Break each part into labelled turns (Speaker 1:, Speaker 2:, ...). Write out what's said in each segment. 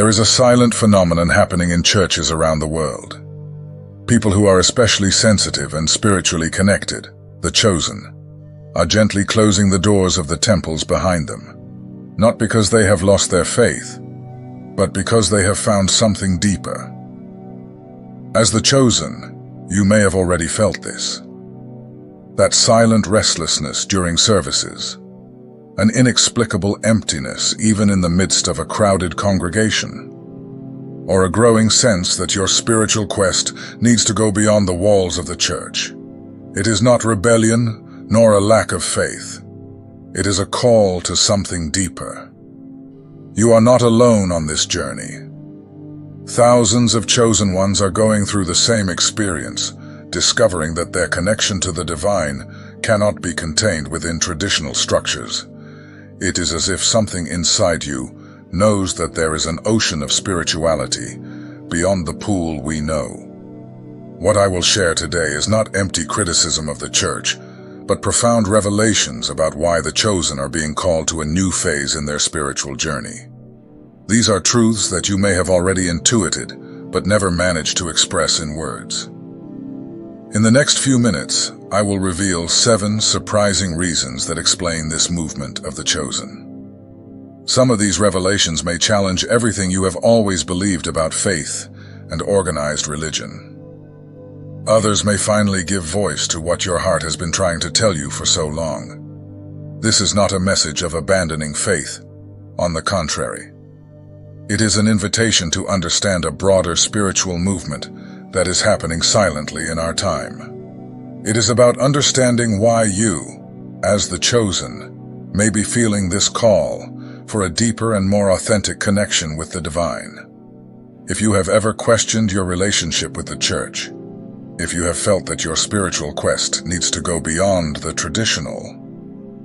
Speaker 1: There is a silent phenomenon happening in churches around the world. People who are especially sensitive and spiritually connected, the chosen, are gently closing the doors of the temples behind them, not because they have lost their faith, but because they have found something deeper. As the chosen, you may have already felt this. That silent restlessness during services, an inexplicable emptiness even in the midst of a crowded congregation, or a growing sense that your spiritual quest needs to go beyond the walls of the church. It is not rebellion nor a lack of faith. It is a call to something deeper. You are not alone on this journey. Thousands of chosen ones are going through the same experience, discovering that their connection to the divine cannot be contained within traditional structures. It is as if something inside you knows that there is an ocean of spirituality beyond the pool we know. What I will share today is not empty criticism of the church, but profound revelations about why the chosen are being called to a new phase in their spiritual journey. These are truths that you may have already intuited, but never managed to express in words. In the next few minutes, I will reveal 7 surprising reasons that explain this movement of the chosen. Some of these revelations may challenge everything you have always believed about faith and organized religion. Others may finally give voice to what your heart has been trying to tell you for so long. This is not a message of abandoning faith. On the contrary, it is an invitation to understand a broader spiritual movement that is happening silently in our time. It is about understanding why you, as the chosen, may be feeling this call for a deeper and more authentic connection with the divine. If you have ever questioned your relationship with the church, if you have felt that your spiritual quest needs to go beyond the traditional,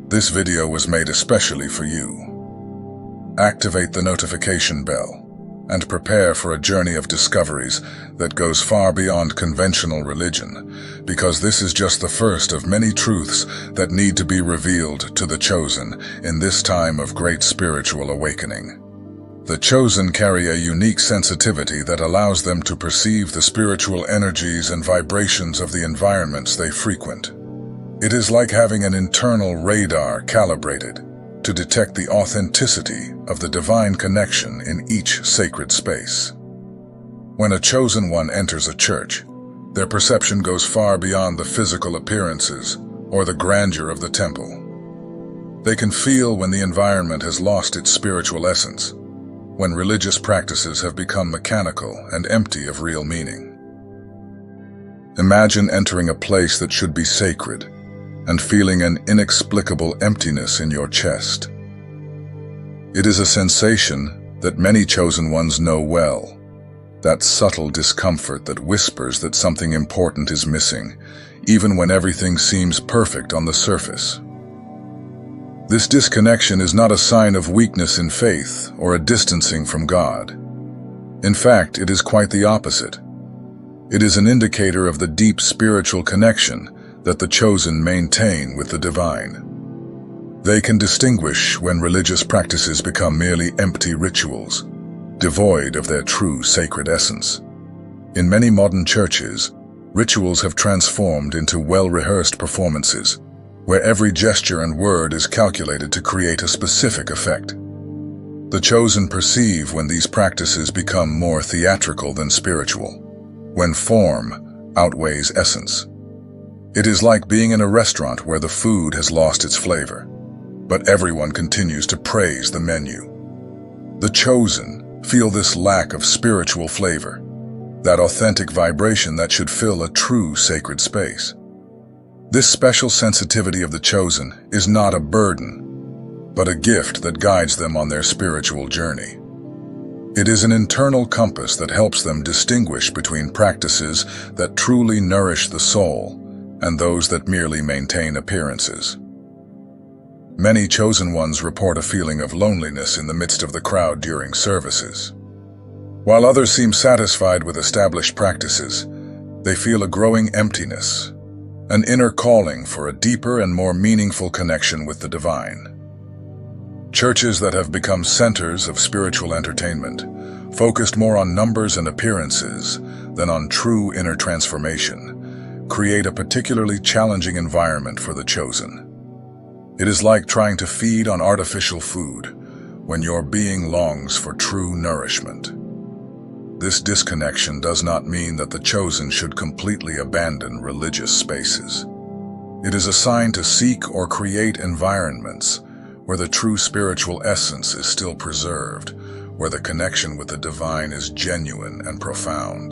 Speaker 1: this video was made especially for you. Activate the notification bell and prepare for a journey of discoveries that goes far beyond conventional religion, because this is just the first of many truths that need to be revealed to the chosen in this time of great spiritual awakening. The chosen carry a unique sensitivity that allows them to perceive the spiritual energies and vibrations of the environments they frequent. It is like having an internal radar calibrated to detect the authenticity of the divine connection in each sacred space. When a chosen one enters a church, their perception goes far beyond the physical appearances or the grandeur of the temple. They can feel when the environment has lost its spiritual essence, when religious practices have become mechanical and empty of real meaning. Imagine entering a place that should be sacred and feeling an inexplicable emptiness in your chest. It is a sensation that many chosen ones know well, that subtle discomfort that whispers that something important is missing, even when everything seems perfect on the surface. This disconnection is not a sign of weakness in faith or a distancing from God. In fact, it is quite the opposite. It is an indicator of the deep spiritual connection that the chosen maintain with the divine. They can distinguish when religious practices become merely empty rituals, devoid of their true sacred essence. In many modern churches, rituals have transformed into well-rehearsed performances, where every gesture and word is calculated to create a specific effect. The chosen perceive when these practices become more theatrical than spiritual, when form outweighs essence. It is like being in a restaurant where the food has lost its flavor, but everyone continues to praise the menu. The chosen feel this lack of spiritual flavor, that authentic vibration that should fill a true sacred space. This special sensitivity of the chosen is not a burden, but a gift that guides them on their spiritual journey. It is an internal compass that helps them distinguish between practices that truly nourish the soul and those that merely maintain appearances. Many chosen ones report a feeling of loneliness in the midst of the crowd during services. While others seem satisfied with established practices, they feel a growing emptiness, an inner calling for a deeper and more meaningful connection with the divine. Churches that have become centers of spiritual entertainment, focused more on numbers and appearances than on true inner transformation, create a particularly challenging environment for the chosen. It is like trying to feed on artificial food when your being longs for true nourishment. This disconnection does not mean that the chosen should completely abandon religious spaces. It is a sign to seek or create environments where the true spiritual essence is still preserved, where the connection with the divine is genuine and profound.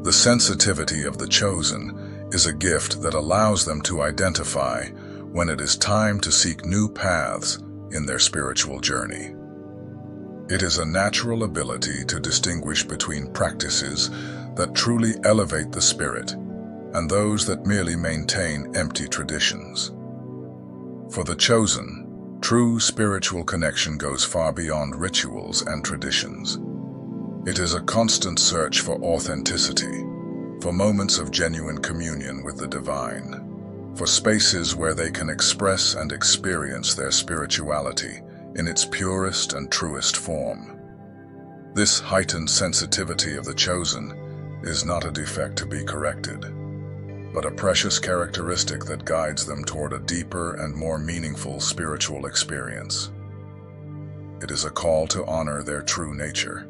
Speaker 1: The sensitivity of the chosen is a gift that allows them to identify when it is time to seek new paths in their spiritual journey. It is a natural ability to distinguish between practices that truly elevate the spirit and those that merely maintain empty traditions. For the chosen, true spiritual connection goes far beyond rituals and traditions. It is a constant search for authenticity, for moments of genuine communion with the divine, for spaces where they can express and experience their spirituality in its purest and truest form. This heightened sensitivity of the chosen is not a defect to be corrected, but a precious characteristic that guides them toward a deeper and more meaningful spiritual experience. It is a call to honor their true nature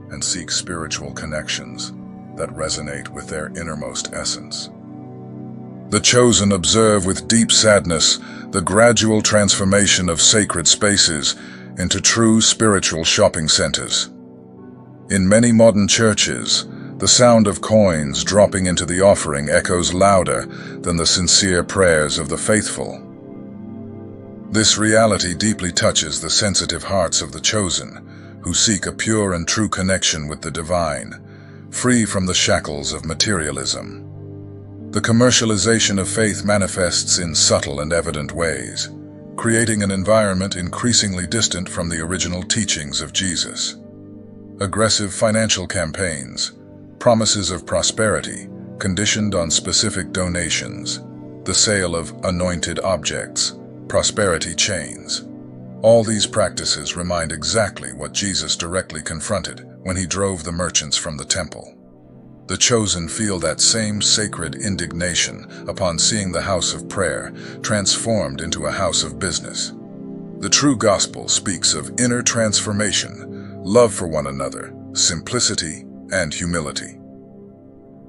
Speaker 1: and seek spiritual connections that resonate with their innermost essence. The chosen observe with deep sadness the gradual transformation of sacred spaces into true spiritual shopping centers. In many modern churches, the sound of coins dropping into the offering echoes louder than the sincere prayers of the faithful. This reality deeply touches the sensitive hearts of the chosen, who seek a pure and true connection with the divine, free from the shackles of materialism. The commercialization of faith manifests in subtle and evident ways, creating an environment increasingly distant from the original teachings of Jesus. Aggressive financial campaigns, promises of prosperity conditioned on specific donations, the sale of anointed objects, prosperity chains. All these practices remind exactly what Jesus directly confronted when he drove the merchants from the temple. The chosen feel that same sacred indignation upon seeing the house of prayer transformed into a house of business. The true gospel speaks of inner transformation, love for one another, simplicity, and humility.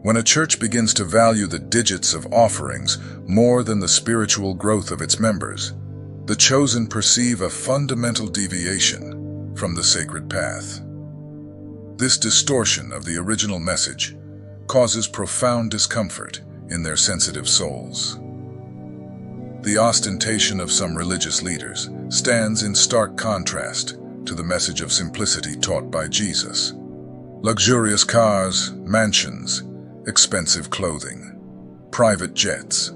Speaker 1: When a church begins to value the digits of offerings more than the spiritual growth of its members, the chosen perceive a fundamental deviation from the sacred path. This distortion of the original message causes profound discomfort in their sensitive souls. The ostentation of some religious leaders stands in stark contrast to the message of simplicity taught by Jesus. Luxurious cars, mansions, expensive clothing, private jets,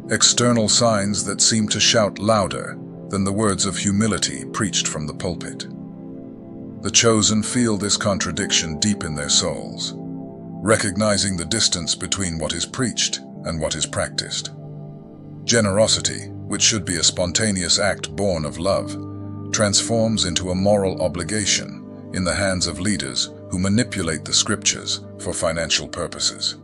Speaker 1: external signs that seem to shout louder than the words of humility preached from the pulpit. The chosen feel this contradiction deep in their souls, recognizing the distance between what is preached and what is practiced. Generosity, which should be a spontaneous act born of love, transforms into a moral obligation in the hands of leaders who manipulate the scriptures for financial purposes.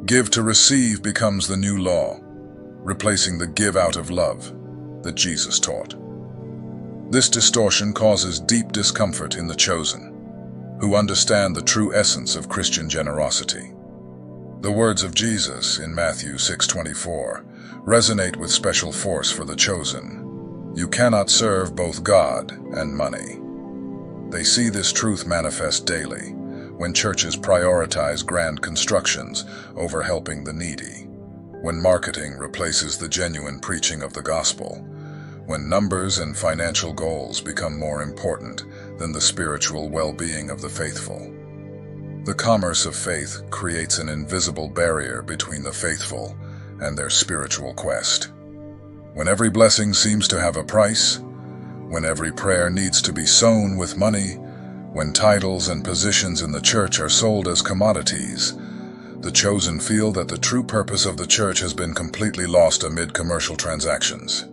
Speaker 1: Give to receive becomes the new law, replacing the give out of love that Jesus taught. This distortion causes deep discomfort in the chosen, who understand the true essence of Christian generosity. The words of Jesus in Matthew 6:24 resonate with special force for the chosen. You cannot serve both God and money. They see this truth manifest daily when churches prioritize grand constructions over helping the needy, when marketing replaces the genuine preaching of the gospel, when numbers and financial goals become more important than the spiritual well-being of the faithful. The commerce of faith creates an invisible barrier between the faithful and their spiritual quest. When every blessing seems to have a price, when every prayer needs to be sown with money, when titles and positions in the church are sold as commodities, the chosen feel that the true purpose of the church has been completely lost amid commercial transactions.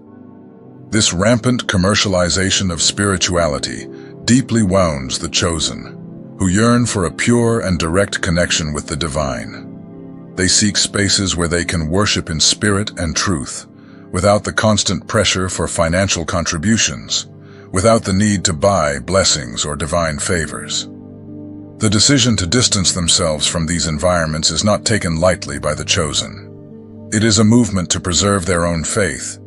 Speaker 1: This rampant commercialization of spirituality deeply wounds the chosen, who yearn for a pure and direct connection with the divine. They seek spaces where they can worship in spirit and truth, without the constant pressure for financial contributions, without the need to buy blessings or divine favors. The decision to distance themselves from these environments is not taken lightly by the chosen. It is a movement to preserve their own faith,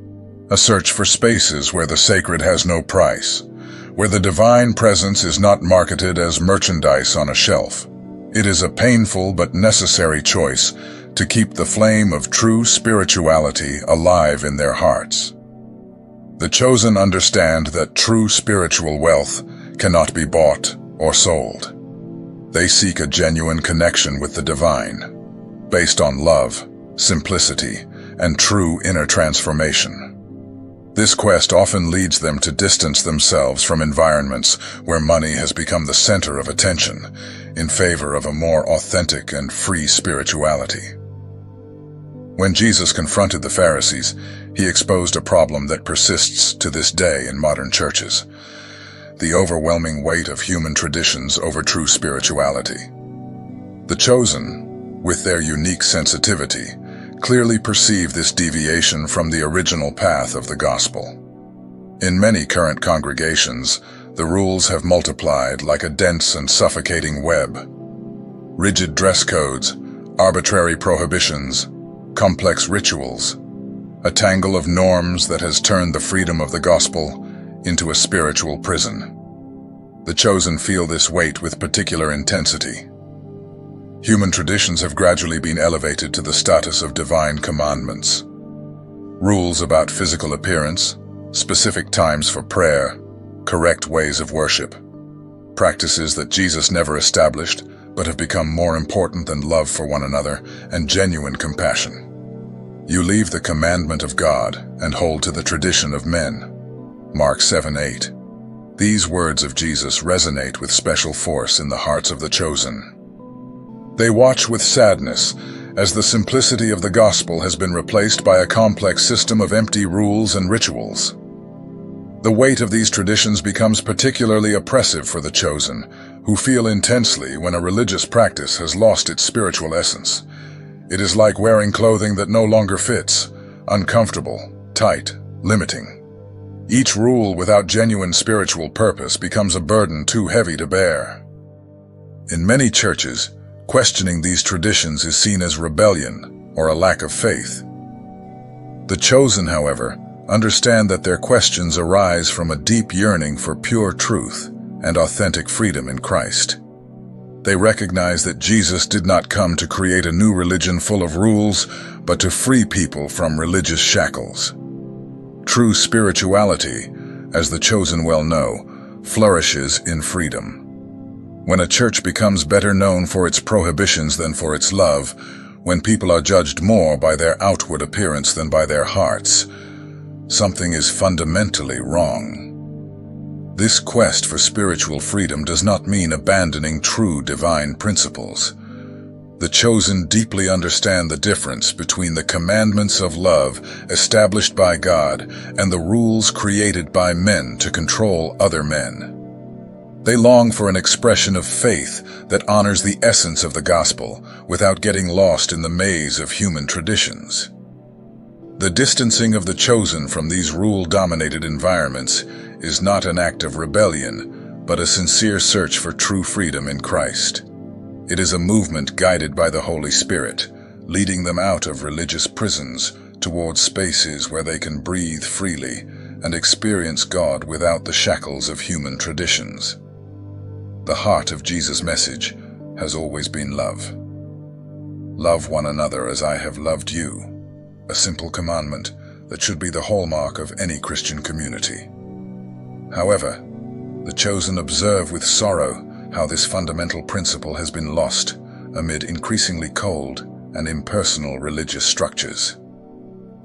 Speaker 1: a search for spaces where the sacred has no price, where the divine presence is not marketed as merchandise on a shelf. It is a painful but necessary choice to keep the flame of true spirituality alive in their hearts. The chosen understand that true spiritual wealth cannot be bought or sold. They seek a genuine connection with the divine, based on love, simplicity, and true inner transformation. This quest often leads them to distance themselves from environments where money has become the center of attention, in favor of a more authentic and free spirituality. When Jesus confronted the Pharisees, he exposed a problem that persists to this day in modern churches: the overwhelming weight of human traditions over true spirituality. The chosen, with their unique sensitivity, clearly perceive this deviation from the original path of the gospel. In many current congregations, the rules have multiplied like a dense and suffocating web. Rigid dress codes, arbitrary prohibitions, complex rituals, a tangle of norms that has turned the freedom of the gospel into a spiritual prison. The chosen feel this weight with particular intensity. Human traditions have gradually been elevated to the status of divine commandments. Rules about physical appearance, specific times for prayer, correct ways of worship. Practices that Jesus never established, but have become more important than love for one another and genuine compassion. You leave the commandment of God and hold to the tradition of men. Mark 7:8. These words of Jesus resonate with special force in the hearts of the chosen. They watch with sadness as the simplicity of the gospel has been replaced by a complex system of empty rules and rituals. The weight of these traditions becomes particularly oppressive for the chosen, who feel intensely when a religious practice has lost its spiritual essence. It is like wearing clothing that no longer fits, uncomfortable, tight, limiting. Each rule without genuine spiritual purpose becomes a burden too heavy to bear. In many churches, questioning these traditions is seen as rebellion or a lack of faith. The chosen, however, understand that their questions arise from a deep yearning for pure truth and authentic freedom in Christ. They recognize that Jesus did not come to create a new religion full of rules, but to free people from religious shackles. True spirituality, as the chosen well know, flourishes in freedom. When a church becomes better known for its prohibitions than for its love, when people are judged more by their outward appearance than by their hearts, something is fundamentally wrong. This quest for spiritual freedom does not mean abandoning true divine principles. The chosen deeply understand the difference between the commandments of love established by God and the rules created by men to control other men. They long for an expression of faith that honors the essence of the gospel without getting lost in the maze of human traditions. The distancing of the chosen from these rule-dominated environments is not an act of rebellion, but a sincere search for true freedom in Christ. It is a movement guided by the Holy Spirit, leading them out of religious prisons towards spaces where they can breathe freely and experience God without the shackles of human traditions. The heart of Jesus' message has always been love. Love one another as I have loved you, a simple commandment that should be the hallmark of any Christian community. However, the chosen observe with sorrow how this fundamental principle has been lost amid increasingly cold and impersonal religious structures.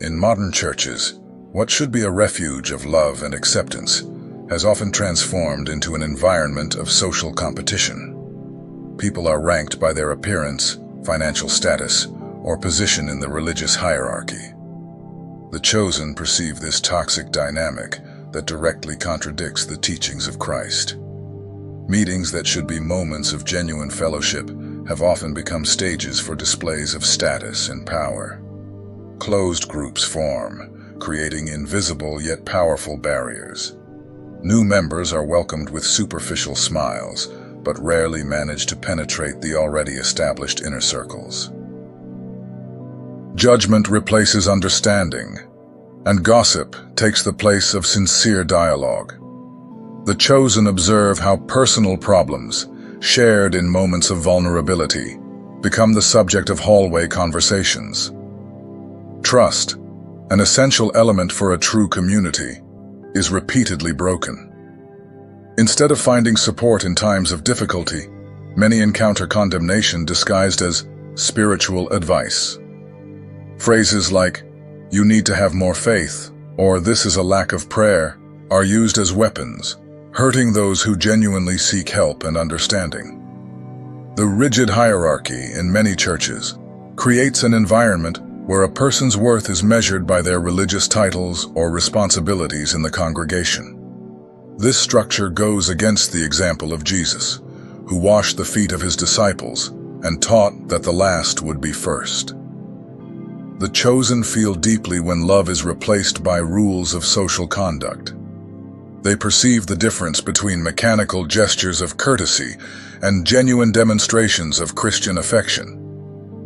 Speaker 1: In modern churches, what should be a refuge of love and acceptance has often transformed into an environment of social competition. People are ranked by their appearance, financial status, or position in the religious hierarchy. The chosen perceive this toxic dynamic that directly contradicts the teachings of Christ. Meetings that should be moments of genuine fellowship have often become stages for displays of status and power. Closed groups form, creating invisible yet powerful barriers. New members are welcomed with superficial smiles, but rarely manage to penetrate the already established inner circles. Judgment replaces understanding, and gossip takes the place of sincere dialogue. The chosen observe how personal problems, shared in moments of vulnerability, become the subject of hallway conversations. Trust, an essential element for a true community, is repeatedly broken. Instead of finding support in times of difficulty, many encounter condemnation disguised as spiritual advice. Phrases like, "You need to have more faith," or "This is a lack of prayer," are used as weapons, hurting those who genuinely seek help and understanding. The rigid hierarchy in many churches creates an environment where a person's worth is measured by their religious titles or responsibilities in the congregation. This structure goes against the example of Jesus, who washed the feet of his disciples and taught that the last would be first. The chosen feel deeply when love is replaced by rules of social conduct. They perceive the difference between mechanical gestures of courtesy and genuine demonstrations of Christian affection.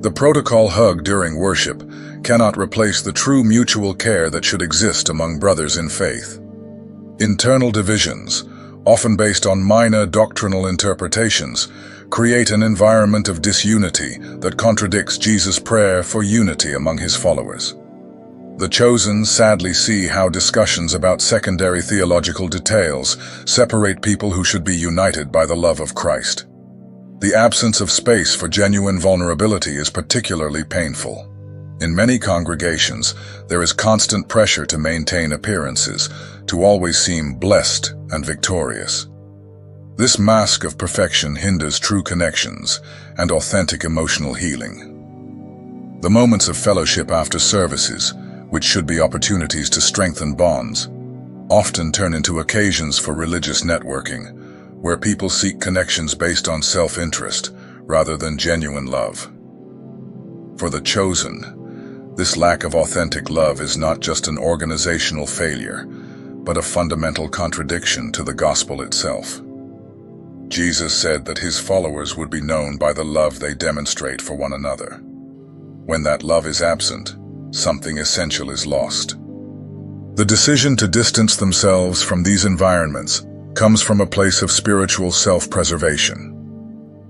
Speaker 1: The protocol hug during worship cannot replace the true mutual care that should exist among brothers in faith. Internal divisions, often based on minor doctrinal interpretations, create an environment of disunity that contradicts Jesus' prayer for unity among his followers. The chosen sadly see how discussions about secondary theological details separate people who should be united by the love of Christ. The absence of space for genuine vulnerability is particularly painful. In many congregations, there is constant pressure to maintain appearances, to always seem blessed and victorious. This mask of perfection hinders true connections and authentic emotional healing. The moments of fellowship after services, which should be opportunities to strengthen bonds, often turn into occasions for religious networking, where people seek connections based on self-interest rather than genuine love. For the chosen, this lack of authentic love is not just an organizational failure, but a fundamental contradiction to the gospel itself. Jesus said that his followers would be known by the love they demonstrate for one another. When that love is absent, something essential is lost. The decision to distance themselves from these environments comes from a place of spiritual self-preservation.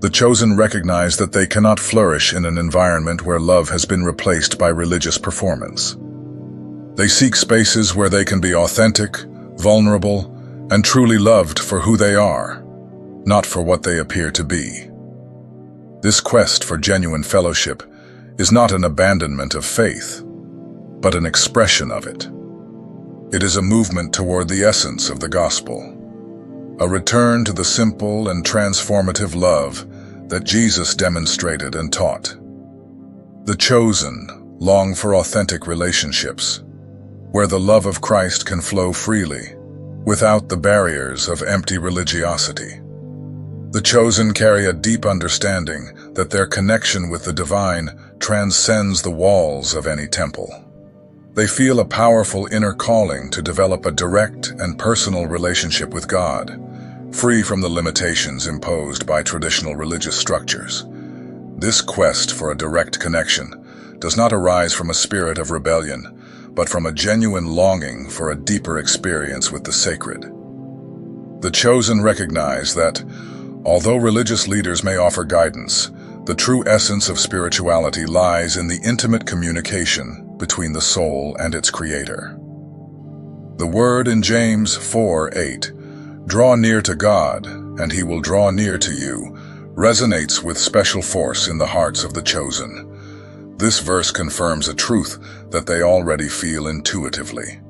Speaker 1: The chosen recognize that they cannot flourish in an environment where love has been replaced by religious performance. They seek spaces where they can be authentic, vulnerable, and truly loved for who they are, not for what they appear to be. This quest for genuine fellowship is not an abandonment of faith, but an expression of it. It is a movement toward the essence of the gospel, a return to the simple and transformative love that Jesus demonstrated and taught. The chosen long for authentic relationships, where the love of Christ can flow freely, without the barriers of empty religiosity. The chosen carry a deep understanding that their connection with the divine transcends the walls of any temple. They feel a powerful inner calling to develop a direct and personal relationship with God, free from the limitations imposed by traditional religious structures. This quest for a direct connection does not arise from a spirit of rebellion, but from a genuine longing for a deeper experience with the sacred. The chosen recognize that, although religious leaders may offer guidance, the true essence of spirituality lies in the intimate communication between the soul and its creator. The word in James 4:8, "Draw near to God, and he will draw near to you," resonates with special force in the hearts of the chosen. This verse confirms a truth that they already feel intuitively.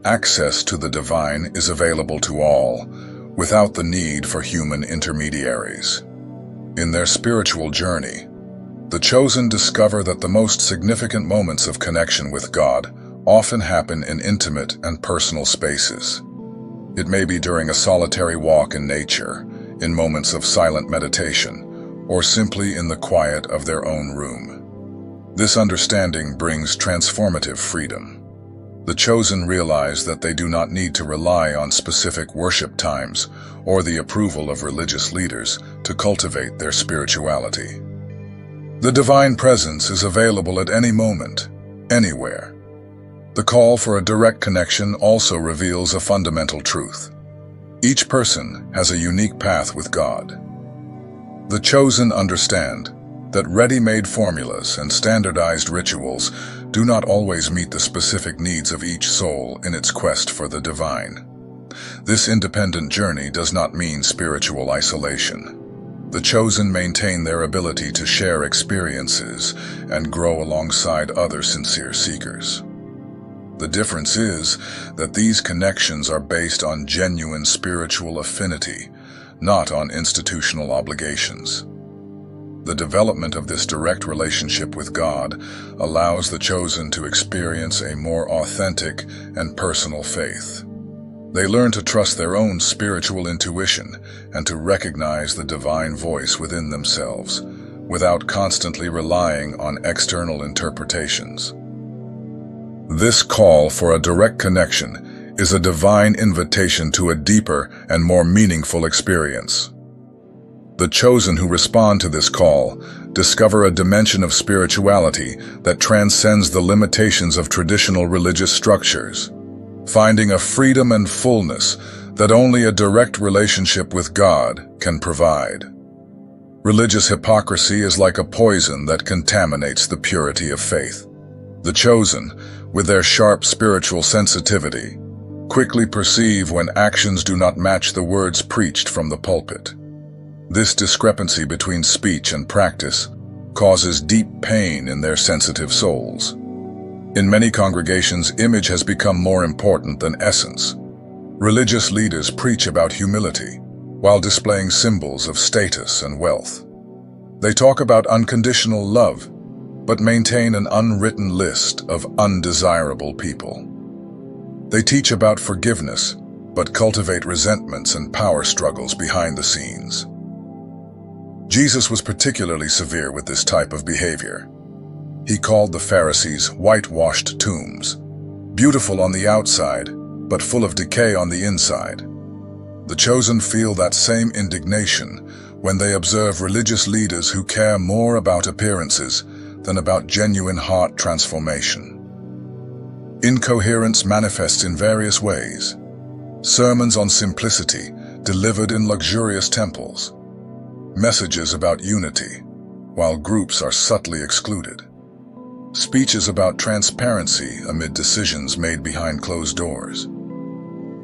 Speaker 1: Access to the divine is available to all, without the need for human intermediaries. In their spiritual journey, the chosen discover that the most significant moments of connection with God often happen in intimate and personal spaces. It may be during a solitary walk in nature, in moments of silent meditation, or simply in the quiet of their own room. This understanding brings transformative freedom. The chosen realize that they do not need to rely on specific worship times or the approval of religious leaders to cultivate their spirituality. The divine presence is available at any moment, anywhere. The call for a direct connection also reveals a fundamental truth. Each person has a unique path with God. The chosen understand that ready-made formulas and standardized rituals do not always meet the specific needs of each soul in its quest for the divine. This independent journey does not mean spiritual isolation. The chosen maintain their ability to share experiences and grow alongside other sincere seekers. The difference is that these connections are based on genuine spiritual affinity, not on institutional obligations. The development of this direct relationship with God allows the chosen to experience a more authentic and personal faith. They learn to trust their own spiritual intuition and to recognize the divine voice within themselves, without constantly relying on external interpretations. This call for a direct connection is a divine invitation to a deeper and more meaningful experience. The chosen who respond to this call discover a dimension of spirituality that transcends the limitations of traditional religious structures, finding a freedom and fullness that only a direct relationship with God can provide. Religious hypocrisy is like a poison that contaminates the purity of faith. The chosen, with their sharp spiritual sensitivity, quickly perceive when actions do not match the words preached from the pulpit. This discrepancy between speech and practice causes deep pain in their sensitive souls. In many congregations, image has become more important than essence. Religious leaders preach about humility while displaying symbols of status and wealth. They talk about unconditional love, but maintain an unwritten list of undesirable people. They teach about forgiveness, but cultivate resentments and power struggles behind the scenes. Jesus was particularly severe with this type of behavior. He called the Pharisees whitewashed tombs, beautiful on the outside, but full of decay on the inside. The chosen feel that same indignation when they observe religious leaders who care more about appearances than about genuine heart transformation. Incoherence manifests in various ways. Sermons on simplicity delivered in luxurious temples. Messages about unity, while groups are subtly excluded. Speeches about transparency amid decisions made behind closed doors.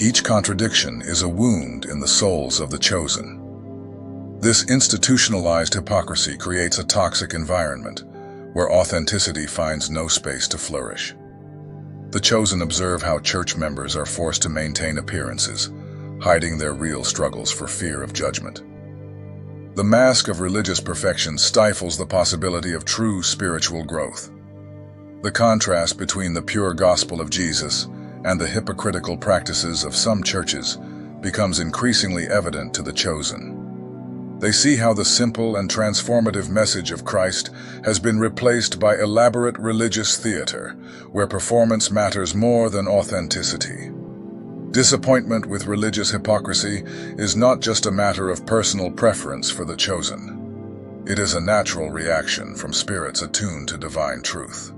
Speaker 1: Each contradiction is a wound in the souls of the chosen. This institutionalized hypocrisy creates a toxic environment where authenticity finds no space to flourish. The chosen observe how church members are forced to maintain appearances, hiding their real struggles for fear of judgment. The mask of religious perfection stifles the possibility of true spiritual growth. The contrast between the pure gospel of Jesus and the hypocritical practices of some churches becomes increasingly evident to the chosen. They see how the simple and transformative message of Christ has been replaced by elaborate religious theater, where performance matters more than authenticity. Disappointment with religious hypocrisy is not just a matter of personal preference for the chosen. It is a natural reaction from spirits attuned to divine truth.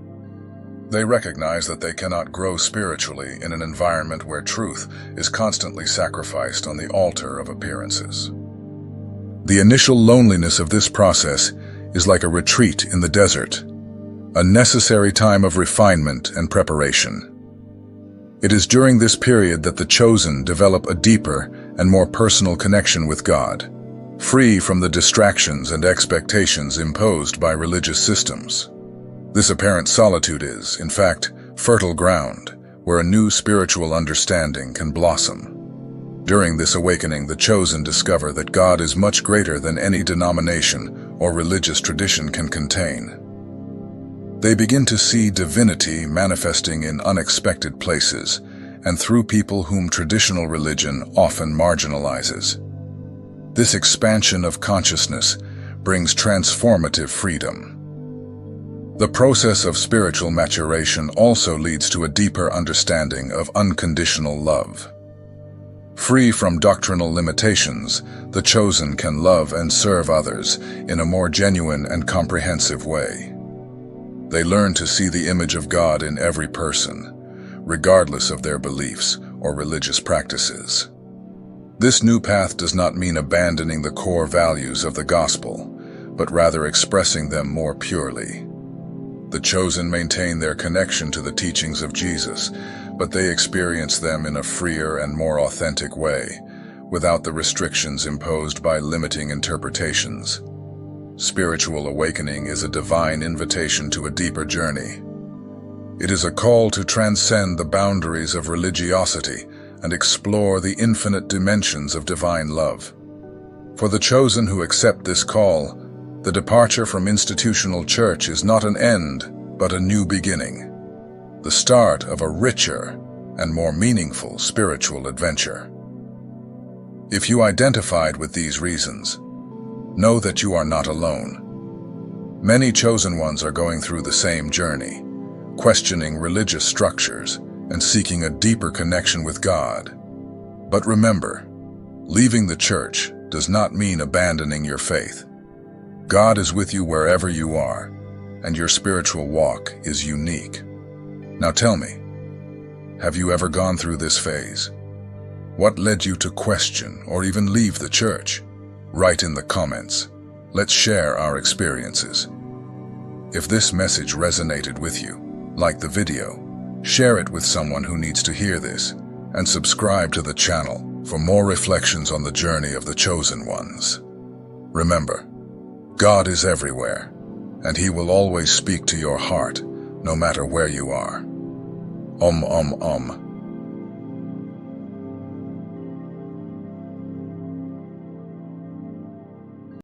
Speaker 1: They recognize that they cannot grow spiritually in an environment where truth is constantly sacrificed on the altar of appearances. The initial loneliness of this process is like a retreat in the desert, a necessary time of refinement and preparation. It is during this period that the chosen develop a deeper and more personal connection with God, free from the distractions and expectations imposed by religious systems. This apparent solitude is, in fact, fertile ground where a new spiritual understanding can blossom. During this awakening, the chosen discover that God is much greater than any denomination or religious tradition can contain. They begin to see divinity manifesting in unexpected places and through people whom traditional religion often marginalizes. This expansion of consciousness brings transformative freedom. The process of spiritual maturation also leads to a deeper understanding of unconditional love. Free from doctrinal limitations, the chosen can love and serve others in a more genuine and comprehensive way. They learn to see the image of God in every person, regardless of their beliefs or religious practices. This new path does not mean abandoning the core values of the gospel, but rather expressing them more purely. The chosen maintain their connection to the teachings of Jesus, but they experience them in a freer and more authentic way, without the restrictions imposed by limiting interpretations. Spiritual awakening is a divine invitation to a deeper journey. It is a call to transcend the boundaries of religiosity and explore the infinite dimensions of divine love. For the chosen who accept this call, the departure from institutional church is not an end, but a new beginning, the start of a richer and more meaningful spiritual adventure. If you identified with these reasons, know that you are not alone. Many chosen ones are going through the same journey, questioning religious structures and seeking a deeper connection with God. But remember, leaving the church does not mean abandoning your faith. God is with you wherever you are, and your spiritual walk is unique. Now tell me, have you ever gone through this phase? What led you to question or even leave the church? Write in the comments. Let's share our experiences. If this message resonated with you, like the video, share it with someone who needs to hear this, and subscribe to the channel for more reflections on the journey of the chosen ones. Remember, God is everywhere, and He will always speak to your heart, no matter where you are. Om.